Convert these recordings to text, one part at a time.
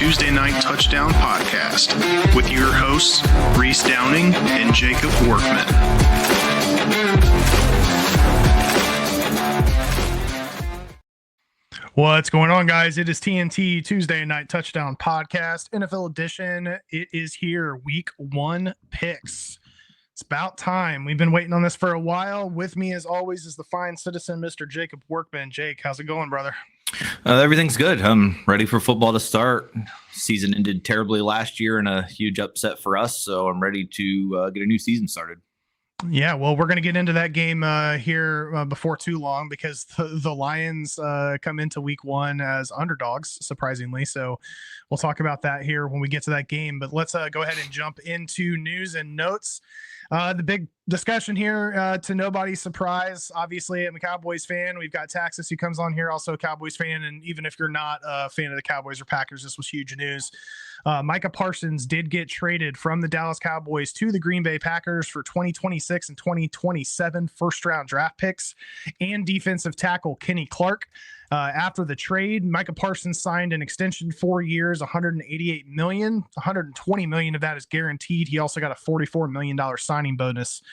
Tuesday Night Touchdown Podcast with your hosts, Reese Downing and Jacob Workman. What's going on, guys? It is TNT Tuesday Night Touchdown Podcast, NFL edition. It is here, week one picks. It's about time. We've been waiting on this for a while. With me, as always, is the fine citizen, Mr. Jacob Workman. Jake, how's it going, brother? Everything's good. I'm ready for football to start. Season ended terribly last year and a huge upset for us, so I'm ready to get a new season started. Yeah, well, we're going to get into that game here before too long because the Lions come into week one as underdogs, surprisingly. So we'll talk about that here when we get to that game. But let's go ahead and jump into news and notes. The big discussion here, to nobody's surprise, obviously I'm a Cowboys fan. We've got Taxis who comes on here, also a Cowboys fan. And even if you're not a fan of the Cowboys or Packers, this was huge news. Micah Parsons did get traded from the Dallas Cowboys to the Green Bay Packers for 2026 and 2027 first-round draft picks and defensive tackle Kenny Clark. After the trade, Micah Parsons signed an extension 4 years, $188 million. $120 million of that is guaranteed. He also got a $44 million signing bonus.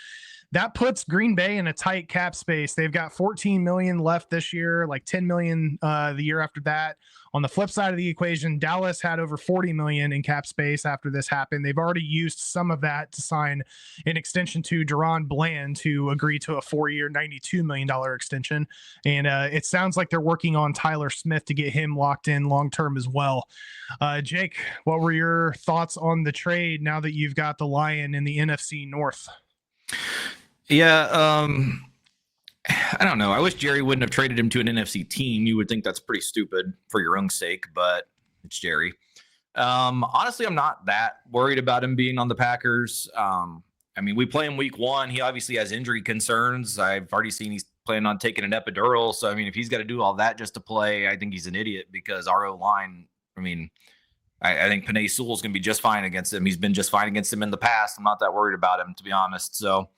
That puts Green Bay in a tight cap space. They've got $14 million left this year, like $10 million the year after that. On the flip side of the equation, Dallas had over $40 million in cap space after this happened. They've already used some of that to sign an extension to Deron Bland, to agree to a 4-year, $92 million extension. And it sounds like they're working on Tyler Smith to get him locked in long-term as well. Jake, what were your thoughts on the trade now that you've got the Lion in the NFC North? Yeah, I don't know. I wish Jerry wouldn't have traded him to an NFC team. You would think that's pretty stupid for your own sake, but it's Jerry. Honestly, I'm not that worried about him being on the Packers. I mean, we play him week one. He obviously has injury concerns. I've already seen he's planning on taking an epidural. So, I mean, if he's got to do all that just to play, I think he's an idiot because our O-line, I mean, I think Penei Sewell's going to be just fine against him. He's been just fine against him in the past. I'm not that worried about him, to be honest. So,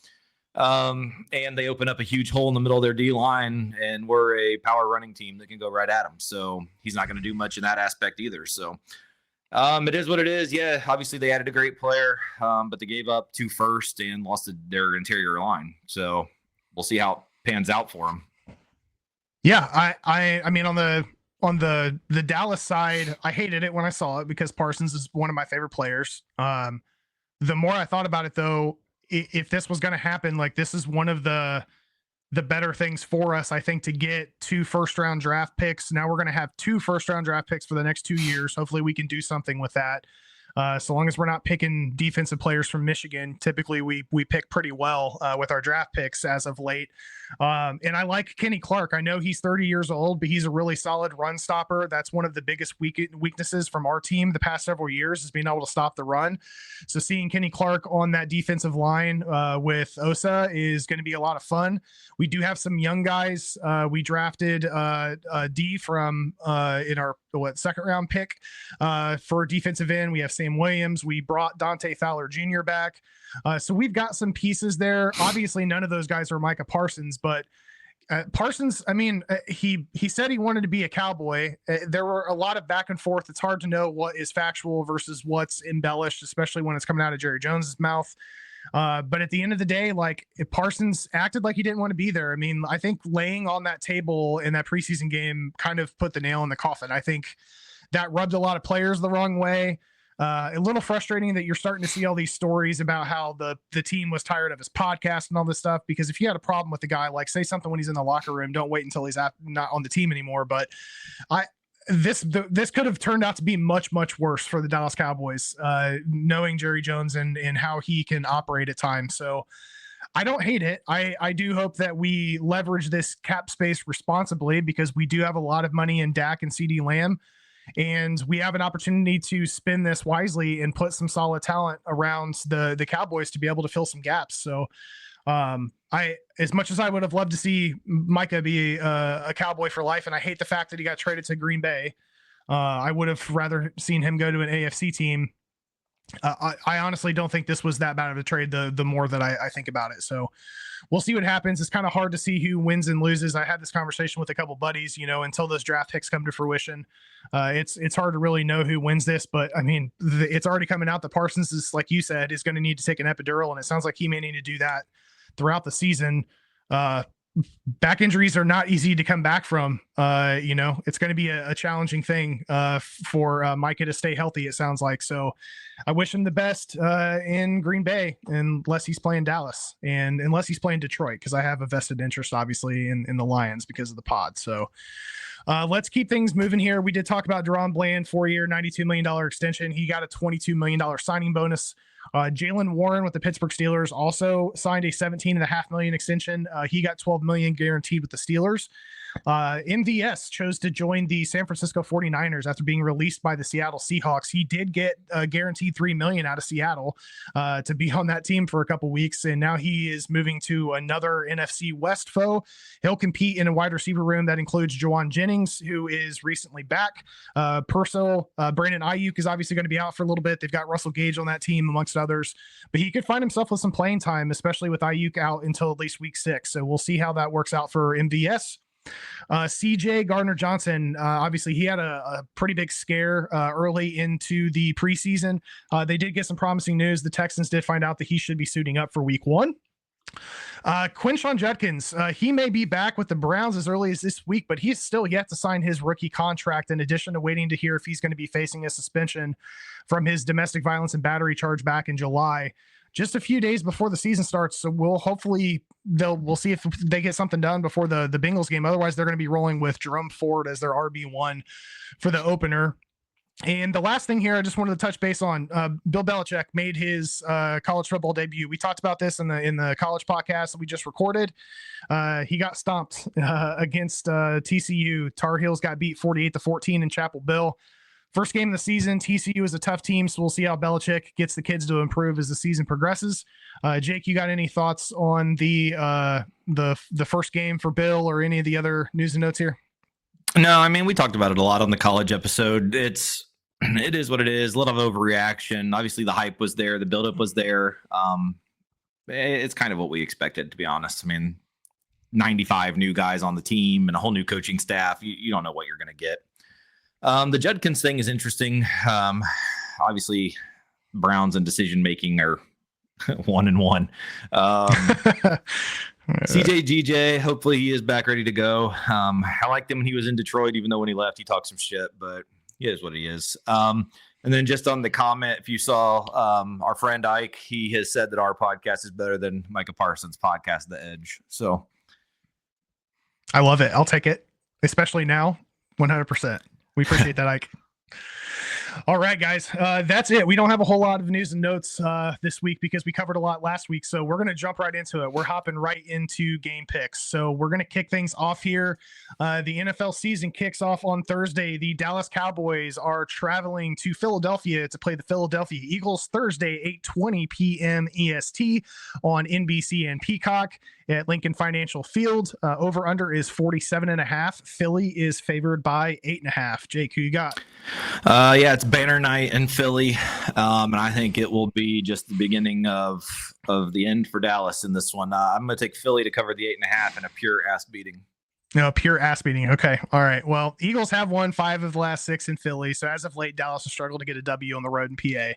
and they open up a huge hole in the middle of their D-line, and we're a power running team that can go right at him. So he's not going to do much in that aspect either. So it is what it is. Yeah, obviously they added a great player, but they gave up 2 firsts and lost their interior line. So we'll see how it pans out for them. Yeah, I mean, on the Dallas side, I hated it when I saw it because Parsons is one of my favorite players. The more I thought about it, though, if this was going to happen, like, this is one of the better things for us, I think, to get 2 first-round draft picks. Now we're going to have 2 first-round draft picks for the next 2 years. Hopefully we can do something with that. So long as we're not picking defensive players from Michigan, typically we pick pretty well with our draft picks as of late. And I like Kenny Clark. I know he's 30 years old, but he's a really solid run stopper. That's one of the biggest weaknesses from our team the past several years, is being able to stop the run. So seeing Kenny Clark on that defensive line with Osa is going to be a lot of fun. We do have some young guys. We drafted D from in our second round pick for defensive end. We have Sam Williams. We brought Dante Fowler Jr. back. So we've got some pieces there. Obviously, none of those guys are Micah Parsons, but Parsons, I mean, he said he wanted to be a Cowboy. There were a lot of back and forth. It's hard to know what is factual versus what's embellished, especially when it's coming out of Jerry Jones's mouth. But at the end of the day, like, if Parsons acted like he didn't want to be there, I mean, I think laying on that table in that preseason game kind of put the nail in the coffin. I think that rubbed a lot of players the wrong way. A little frustrating that you're starting to see all these stories about how the team was tired of his podcast and all this stuff, because if you had a problem with the guy, like, say something when he's in the locker room, don't wait until he's not on the team anymore. But this could have turned out to be much, much worse for the Dallas Cowboys, knowing Jerry Jones and how he can operate at times. So I don't hate it. I do hope that we leverage this cap space responsibly, because we do have a lot of money in Dak and CeeDee Lamb. And we have an opportunity to spin this wisely and put some solid talent around the Cowboys to be able to fill some gaps. So as much as I would have loved to see Micah be a Cowboy for life, and I hate the fact that he got traded to Green Bay, I would have rather seen him go to an AFC team. I honestly don't think this was that bad of a trade. The more that I think about it, so we'll see what happens. It's kind of hard to see who wins and loses. I had this conversation with a couple buddies. Until those draft picks come to fruition, it's hard to really know who wins this. But I mean, it's already coming out that Parsons is, like you said, is going to need to take an epidural, and it sounds like he may need to do that throughout the season. Back injuries are not easy to come back from. It's going to be a challenging thing for Micah to stay healthy, it sounds like. So I wish him the best in Green Bay, unless he's playing Dallas and unless he's playing Detroit, because I have a vested interest, obviously, in the Lions because of the pod. So let's keep things moving here. We did talk about Deron Bland, 4-year, $92 million extension. He got a $22 million signing bonus. Jalen Warren with the Pittsburgh Steelers also signed a $17.5 million extension. He got $12 million guaranteed with the Steelers. MVS chose to join the San Francisco 49ers after being released by the Seattle Seahawks. He did get a guaranteed $3 million out of Seattle to be on that team for a couple weeks, and now he is moving to another NFC West foe. He'll compete in a wide receiver room that includes Juwan Jennings, who is recently back. Purcell, Brandon Ayuk is obviously going to be out for a little bit. They've got Russell Gage on that team, amongst others, but he could find himself with some playing time, especially with Ayuk out until at least week 6. So we'll see how that works out for MVS. CJ Gardner-Johnson, obviously he had a pretty big scare early into the preseason. They did get some promising news. The Texans did find out that he should be suiting up for week 1. Quinshon Judkins, he may be back with the Browns as early as this week, but he's still yet to sign his rookie contract, in addition to waiting to hear if he's going to be facing a suspension from his domestic violence and battery charge back in July. Just a few days before the season starts, so we'll see if they get something done before the Bengals game. Otherwise, they're going to be rolling with Jerome Ford as their RB1 for the opener. And the last thing here, I just wanted to touch base on. Bill Belichick made his college football debut. We talked about this in the college podcast that we just recorded. He got stomped against TCU. Tar Heels got beat 48-14 in Chapel Hill. First game of the season. TCU is a tough team, so we'll see how Belichick gets the kids to improve as the season progresses. Jake, you got any thoughts on the first game for Bill or any of the other news and notes here? No, I mean, we talked about it a lot on the college episode. It is what it is. A lot of overreaction. Obviously, the hype was there. The buildup was there. It's kind of what we expected, to be honest. I mean, 95 new guys on the team and a whole new coaching staff. You don't know what you're going to get. The Judkins thing is interesting. Obviously, Browns and decision making are 1-1. CJ GJ, hopefully he is back ready to go. I liked him when he was in Detroit, even though when he left, he talked some shit, but he is what he is. And then just on the comment, if you saw our friend Ike, he has said that our podcast is better than Micah Parsons' podcast, The Edge. So I love it. I'll take it, especially now. 100%. We appreciate that, Ike. All right, guys, that's it. We don't have a whole lot of news and notes this week because we covered a lot last week. So we're going to jump right into it. We're hopping right into game picks. So we're going to kick things off here. The NFL season kicks off on Thursday. The Dallas Cowboys are traveling to Philadelphia to play the Philadelphia Eagles Thursday, 8:20 p.m. EST on NBC and Peacock at Lincoln Financial Field. Over under is 47.5. Philly is favored by 8.5. Jake, who you got? Yeah, it's banner night in Philly, and I think it will be just the beginning of the end for Dallas in this one. I'm going to take Philly to cover the 8.5 and a pure ass beating. No, pure ass beating. Okay. All right. Well, Eagles have won 5 of the last 6 in Philly. So as of late, Dallas has struggled to get a W on the road in PA.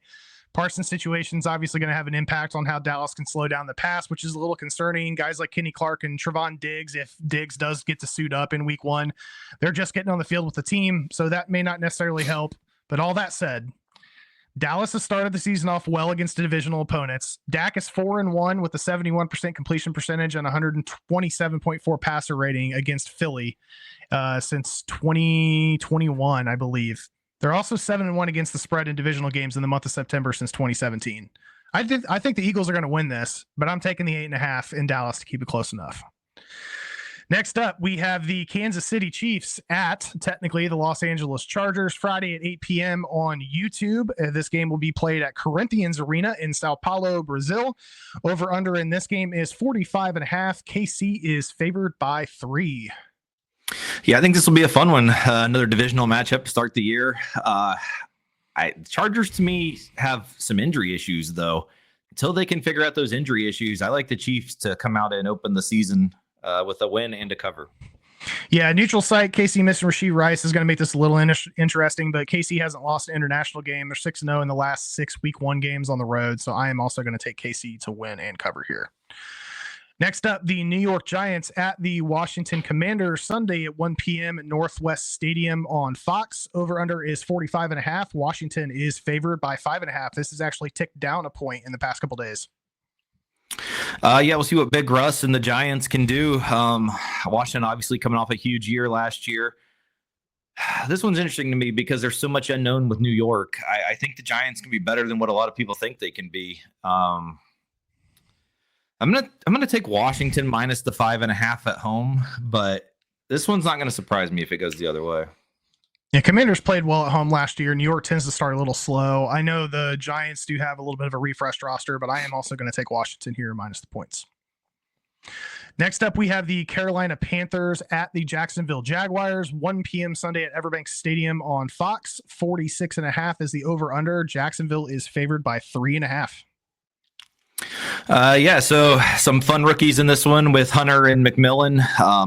Parsons' situation is obviously going to have an impact on how Dallas can slow down the pass, which is a little concerning. Guys like Kenny Clark and Trevon Diggs, if Diggs does get to suit up in week 1, they're just getting on the field with the team, so that may not necessarily help. But all that said, Dallas has started the season off well against the divisional opponents. Dak is 4-1 with a 71% completion percentage and 127.4 passer rating against Philly since 2021, I believe. They're also 7-1 against the spread in divisional games in the month of September since 2017. I think the Eagles are going to win this, but I'm taking the 8.5 in Dallas to keep it close enough. Next up, we have the Kansas City Chiefs at, technically, the Los Angeles Chargers, Friday at 8 p.m. on YouTube. This game will be played at Corinthians Arena in Sao Paulo, Brazil. Over under in this game is 45.5. KC is favored by 3. Yeah, I think this will be a fun one. Another divisional matchup to start the year. The Chargers to me have some injury issues though. Until they can figure out those injury issues, I like the Chiefs to come out and open the season with a win and a cover. Yeah, neutral site. KC missing Rashee Rice is going to make this a little interesting, but KC hasn't lost an international game. They're 6-0 in the last 6 week 1 games on the road. So I am also going to take KC to win and cover here. Next up, the New York Giants at the Washington Commanders Sunday at 1 p.m. at Northwest Stadium on Fox. Over-under is 45.5. Washington is favored by 5.5. This has actually ticked down a point in the past couple days. Yeah, we'll see what Big Russ and the Giants can do. Washington obviously coming off a huge year last year. This one's interesting to me because there's so much unknown with New York. I think the Giants can be better than what a lot of people think they can be. I'm gonna take Washington minus the 5.5 at home, but this one's not gonna surprise me if it goes the other way. Yeah, Commanders played well at home last year. New York tends to start a little slow. I know the Giants do have a little bit of a refreshed roster, but I am also going to take Washington here minus the points. Next up, we have the Carolina Panthers at the Jacksonville Jaguars, 1 p.m. Sunday at Everbank Stadium on Fox. 46.5 is the over-under. Jacksonville is favored by 3.5. Yeah, so some fun rookies in this one with Hunter and McMillan.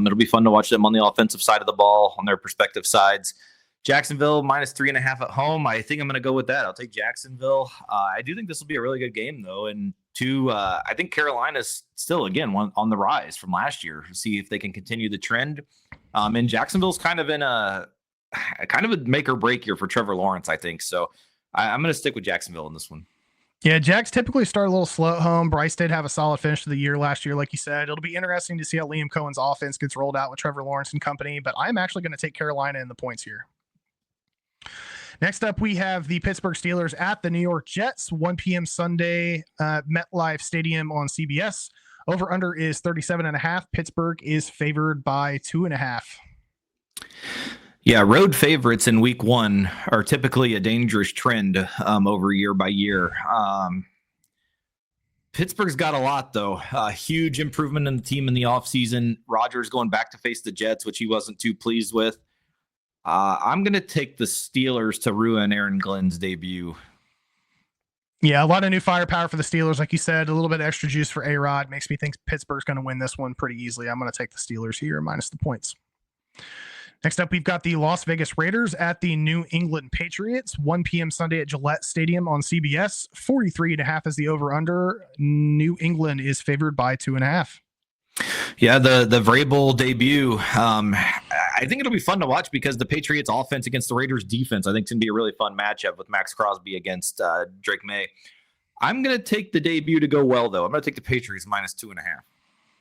It'll be fun to watch them on the offensive side of the ball on their respective sides. Jacksonville minus 3.5 at home. I think I'm going to go with that. I'll take Jacksonville. I do think this will be a really good game, though. And I think Carolina's still, again, on the rise from last year. See if they can continue the trend. And Jacksonville's kind of in a make or break year for Trevor Lawrence, I think. So I'm going to stick with Jacksonville in this one. Yeah, Jags typically start a little slow at home. Bryce did have a solid finish to the year last year, like you said. It'll be interesting to see how Liam Cohen's offense gets rolled out with Trevor Lawrence and company, but I'm actually going to take Carolina in the points here. Next up, we have the Pittsburgh Steelers at the New York Jets, 1 p.m. Sunday, MetLife Stadium on CBS. Over-under is 37.5. Pittsburgh is favored by 2.5. Yeah, road favorites in week 1 are typically a dangerous trend over year by year. Pittsburgh's got a lot, though. Huge improvement in the team in the offseason. Rodgers going back to face the Jets, which he wasn't too pleased with. I'm going to take the Steelers to ruin Aaron Glenn's debut. Yeah, a lot of new firepower for the Steelers. Like you said, a little bit of extra juice for A-Rod. Makes me think Pittsburgh's going to win this one pretty easily. I'm going to take the Steelers here minus the points. Next up, we've got the Las Vegas Raiders at the New England Patriots, 1 p.m. Sunday at Gillette Stadium on CBS. 43.5 is the over-under. New England is favored by 2.5. Yeah, the Vrabel debut. I think it'll be fun to watch because the Patriots offense against the Raiders defense, I think, is going to be a really fun matchup with Max Crosby against Drake May. I'm going to take the debut to go well, though. I'm going to take the Patriots minus 2.5.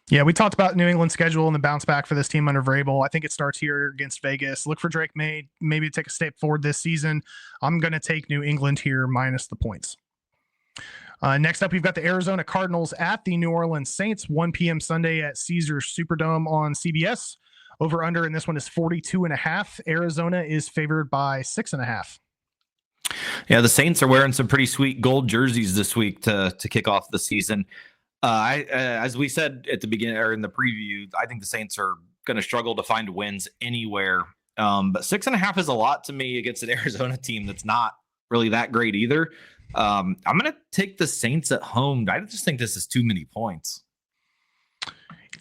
Yeah, we talked about New England's schedule and the bounce back for this team under Vrabel. I think it starts here against Vegas. Look for Drake May maybe to take a step forward this season. I'm going to take New England here minus the points. Next up, we've got the Arizona Cardinals at the New Orleans Saints, 1 p.m. Sunday at Caesars Superdome on CBS. Over under in this one is 42.5. Arizona is favored by 6.5. Yeah, the Saints are wearing some pretty sweet gold jerseys this week to kick off the season. As we said at the beginning or in the preview, I think the Saints are going to struggle to find wins anywhere. But 6.5 is a lot to me against an Arizona team that's not really that great either. I'm going to take the Saints at home. I just think this is too many points.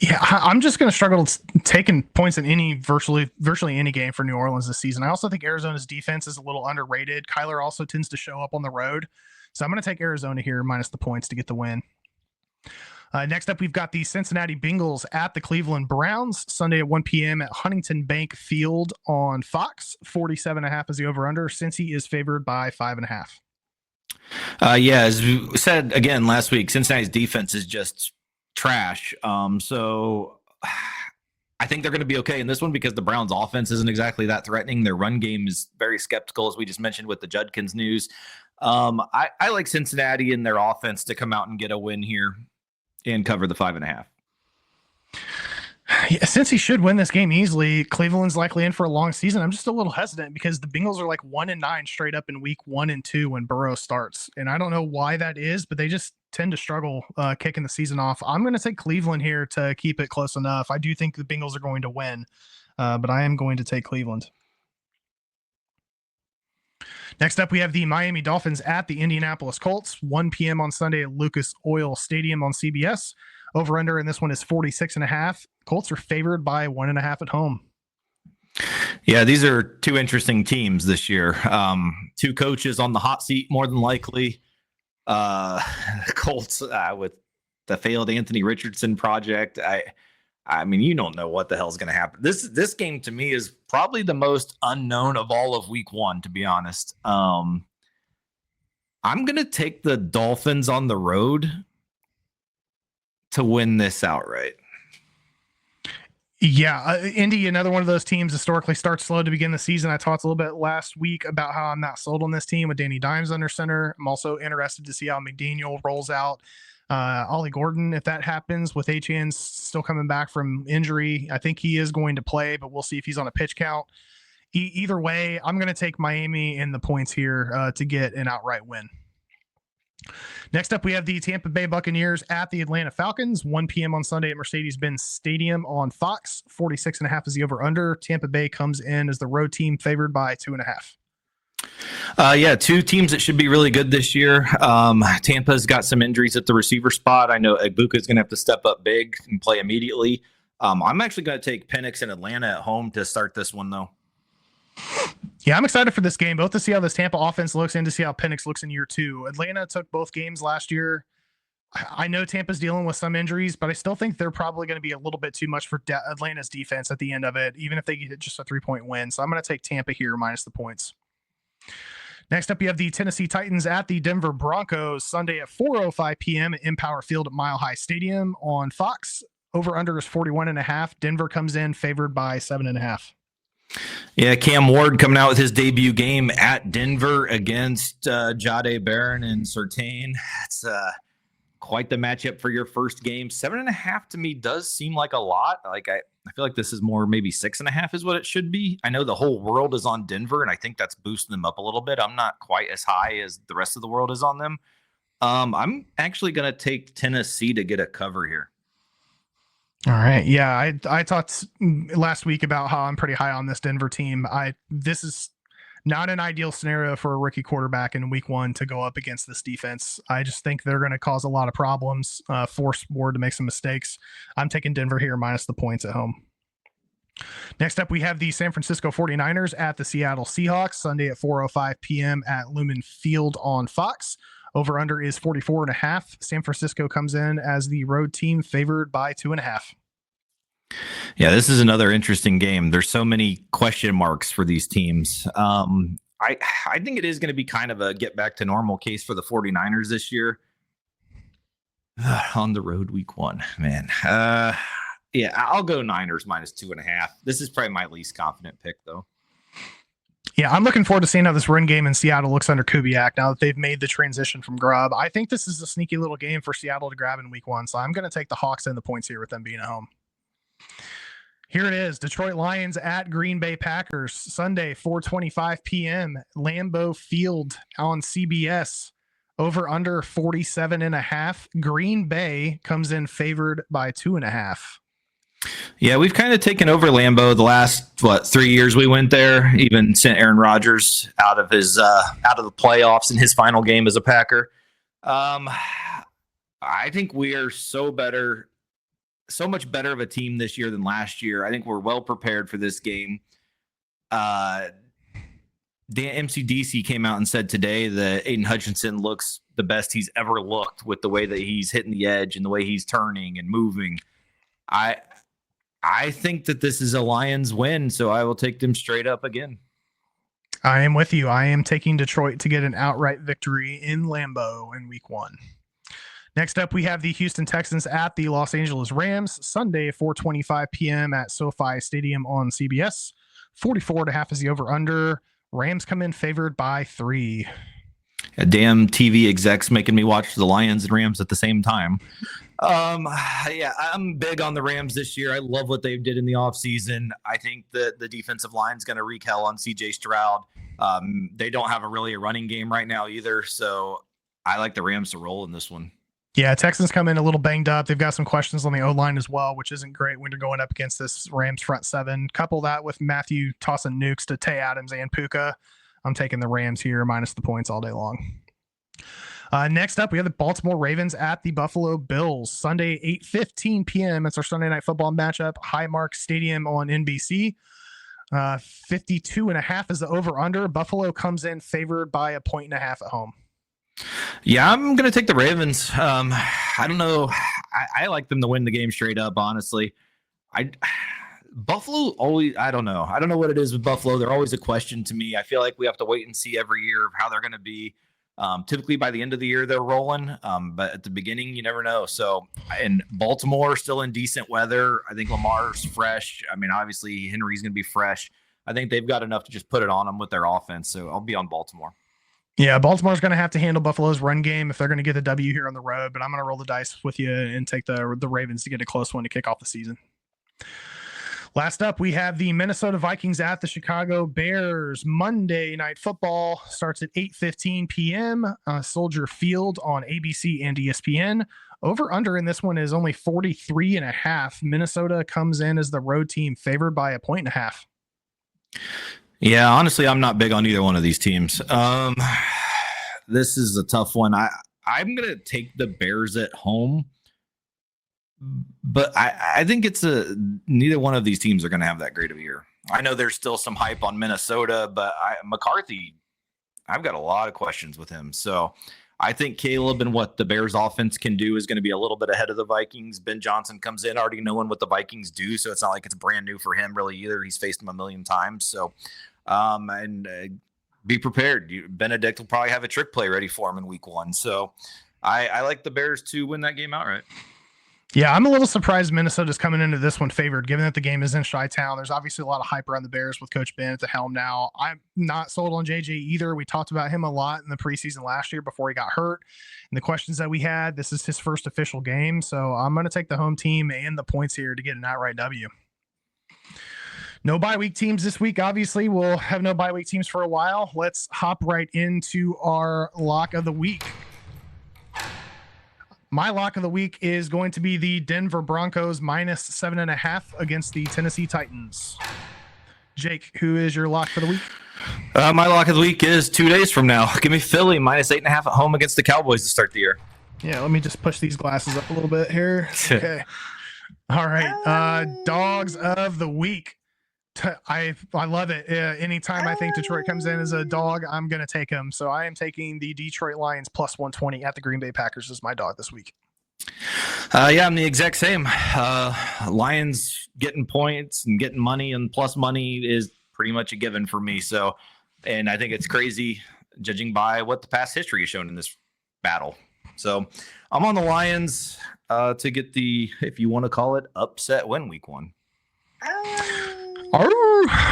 Yeah, I'm just going to struggle taking points in virtually any game for New Orleans this season. I also think Arizona's defense is a little underrated. Kyler also tends to show up on the road. So I'm going to take Arizona here minus the points to get the win. Next up, we've got the Cincinnati Bengals at the Cleveland Browns, Sunday at 1 p.m. at Huntington Bank Field on Fox. 47.5 is the over-under. Cincy is favored by 5.5. Yeah, as we said again last week, Cincinnati's defense is just trash. So I think they're going to be okay in this one because the Browns' offense isn't exactly that threatening. Their run game is very skeptical, as we just mentioned with the Judkins news. I like Cincinnati and their offense to come out and get a win here and cover the 5.5. Yeah, since he should win this game easily, Cleveland's likely in for a long season. I'm just a little hesitant because the Bengals are like 1-9 straight up in week 1 and 2 when Burrow starts. And I don't know why that is, but they just tend to struggle kicking the season off. I'm going to take Cleveland here to keep it close enough. I do think the Bengals are going to win, but I am going to take Cleveland. Next up, we have the Miami Dolphins at the Indianapolis Colts, 1 p.m. on Sunday at Lucas Oil Stadium on CBS. Over under in this one is 46.5. Colts are favored by 1.5 at home. Yeah, these are two interesting teams this year. Two coaches on the hot seat, more than likely. Colts with the failed Anthony Richardson project. I mean, you don't know what the hell's going to happen. This game to me is probably the most unknown of all of week one, to be honest. I'm going to take the Dolphins on the road to win this outright. Yeah, Indy, another one of those teams historically starts slow to begin the season. I talked a little bit last week about how I'm not sold on this team with Danny Dimes under center. I'm also interested to see how McDaniel rolls out Ollie Gordon, if that happens, with Achane still coming back from injury. I think he is going to play, but we'll see if he's on a pitch count. Either way, I'm going to take Miami in the points here to get an outright win. Next up, we have the Tampa Bay Buccaneers at the Atlanta Falcons, 1 p.m. on Sunday at Mercedes-Benz Stadium on Fox. 46.5 is the over-under. Tampa Bay comes in as the road team, favored by 2.5. Yeah, two teams that should be really good this year. Tampa's got some injuries at the receiver spot. I know Egbuka is going to have to step up big and play immediately. I'm actually going to take Penix and Atlanta at home to start this one, though. Yeah, I'm excited for this game, both to see how this Tampa offense looks and to see how Penix looks in year two. Atlanta took both games last year. I know Tampa's dealing with some injuries, but I still think they're probably going to be a little bit too much for Atlanta's defense at the end of it, even if they get just a 3-point win. So I'm going to take Tampa here minus the points. Next up, you have the Tennessee Titans at the Denver Broncos, Sunday at 4:05 p.m. at Empower Field at Mile High Stadium on Fox. Over under is 41.5. Denver comes in favored by 7.5. Yeah, Cam Ward coming out with his debut game at Denver against Jahdae Barron and Surtain. That's quite the matchup for your first game. 7.5 to me does seem like a lot. Like I feel like this is more maybe 6.5 is what it should be. I know the whole world is on Denver, and I think that's boosting them up a little bit. I'm not quite as high as the rest of the world is on them. I'm actually going to take Tennessee to get a cover here. All right. Yeah, I talked last week about how I'm pretty high on this Denver team. This is not an ideal scenario for a rookie quarterback in week one to go up against this defense. I just think they're going to cause a lot of problems, force Ward to make some mistakes. I'm taking Denver here minus the points at home. Next up, we have the San Francisco 49ers at the Seattle Seahawks, Sunday at 4:05 p.m. at Lumen Field on Fox. Over under is 44.5. San Francisco comes in as the road team, favored by 2.5. Yeah, this is another interesting game. There's so many question marks for these teams. I think it is going to be kind of a get back to normal case for the 49ers this year. On the road week one, man. Yeah, I'll go Niners minus 2.5. This is probably my least confident pick, though. Yeah, I'm looking forward to seeing how this run game in Seattle looks under Kubiak now that they've made the transition from Grubb. I think this is a sneaky little game for Seattle to grab in week one, so I'm going to take the Hawks and the points here with them being at home. Here it is, Detroit Lions at Green Bay Packers, Sunday, 4:25 p.m., Lambeau Field on CBS. Over under 47.5. Green Bay comes in favored by 2.5. Yeah, we've kind of taken over Lambeau the last 3 years we went there. Even sent Aaron Rodgers out of the playoffs in his final game as a Packer. I think we are so much better of a team this year than last year. I think we're well prepared for this game. Dan MCDC came out and said today that Aiden Hutchinson looks the best he's ever looked with the way that he's hitting the edge and the way he's turning and moving. I think that this is a Lions win, so I will take them straight up again. I am with you. I am taking Detroit to get an outright victory in Lambeau in week one. Next up, we have the Houston Texans at the Los Angeles Rams, Sunday, 4:25 p.m. at SoFi Stadium on CBS. 44.5 is the over-under. Rams come in favored by 3. Damn TV execs making me watch the Lions and Rams at the same time. Yeah, I'm big on the Rams this year. I love what they did in the offseason. I think that the defensive line is going to wreak hell on CJ Stroud. They don't have a running game right now either, so I like the Rams to roll in this one. Yeah, Texans come in a little banged up. They've got some questions on the O-line as well, which isn't great when you're going up against this Rams front seven. Couple that with Matthew tossing nukes to Tay Adams and Puka. I'm taking the Rams here minus the points all day long. Next up, we have the Baltimore Ravens at the Buffalo Bills. Sunday, 8:15 p.m. It's our Sunday Night Football matchup. Highmark Stadium on NBC. 52.5 is the over-under. Buffalo comes in favored by 1.5 at home. Yeah, I'm going to take the Ravens. I don't know. I like them to win the game straight up, honestly. Buffalo always, I don't know. I don't know what it is with Buffalo. They're always a question to me. I feel like we have to wait and see every year how they're going to be. Typically by the end of the year, they're rolling. But at the beginning, you never know. So, and Baltimore still in decent weather. I think Lamar's fresh. I mean, obviously Henry's going to be fresh. I think they've got enough to just put it on them with their offense. So I'll be on Baltimore. Yeah, Baltimore's going to have to handle Buffalo's run game if they're going to get the W here on the road, but I'm going to roll the dice with you and take the Ravens to get a close one to kick off the season. Last up, we have the Minnesota Vikings at the Chicago Bears. Monday Night Football starts at 8:15 p.m. Soldier Field on ABC and ESPN. Over under in this one is only 43.5. Minnesota comes in as the road team favored by 1.5. Yeah, honestly, I'm not big on either one of these teams. This is a tough one. I'm going to take the Bears at home, but I think it's neither one of these teams are going to have that great of a year. I know there's still some hype on Minnesota, but McCarthy, I've got a lot of questions with him. So I think Caleb and what the Bears offense can do is going to be a little bit ahead of the Vikings. Ben Johnson comes in already knowing what the Vikings do, so it's not like it's brand new for him really either. He's faced them a million times. So, be prepared. Benedict will probably have a trick play ready for him in week 1. So I like the Bears to win that game outright. Yeah, I'm a little surprised Minnesota's coming into this one favored, given that the game is in Chi-Town. There's obviously a lot of hype around the Bears with Coach Ben at the helm now. I'm not sold on JJ either. We talked about him a lot in the preseason last year before he got hurt. And the questions that we had, this is his first official game. So I'm going to take the home team and the points here to get an outright W. No bye week teams this week. Obviously, we'll have no bye week teams for a while. Let's hop right into our lock of the week. My lock of the week is going to be the Denver Broncos minus 7.5 against the Tennessee Titans. Jake, who is your lock for the week? My lock of the week is 2 days from now. Give me Philly minus 8.5 at home against the Cowboys to start the year. Yeah, let me just push these glasses up a little bit here. Okay. All right. Dogs of the week. I love it. Anytime I think Detroit comes in as a dog, I'm going to take them. So I am taking the Detroit Lions plus 120 at the Green Bay Packers as my dog this week. Yeah, I'm the exact same. Lions getting points and getting money and plus money is pretty much a given for me. So, and I think it's crazy judging by what the past history has shown in this battle. So I'm on the Lions to get the, if you want to call it, upset win week 1.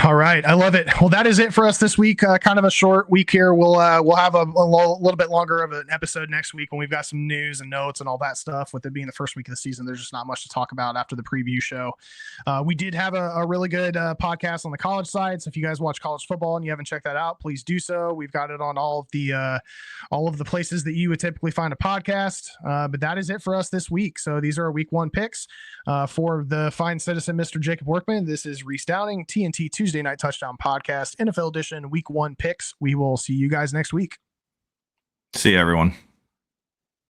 All right. I love it. Well, that is it for us this week. Kind of a short week here. We'll have a little bit longer of an episode next week when we've got some news and notes and all that stuff. With it being the first week of the season, there's just not much to talk about after the preview show. We did have a really good podcast on the college side. So if you guys watch college football and you haven't checked that out, please do so. We've got it on all of the places that you would typically find a podcast. But that is it for us this week. So these are our week 1 picks for the fine citizen, Mr. Jacob Workman. This is Reese Downing, TNT Tuesday Night Touchdown Podcast, NFL edition, week 1 picks. We will see you guys next week. See you, everyone.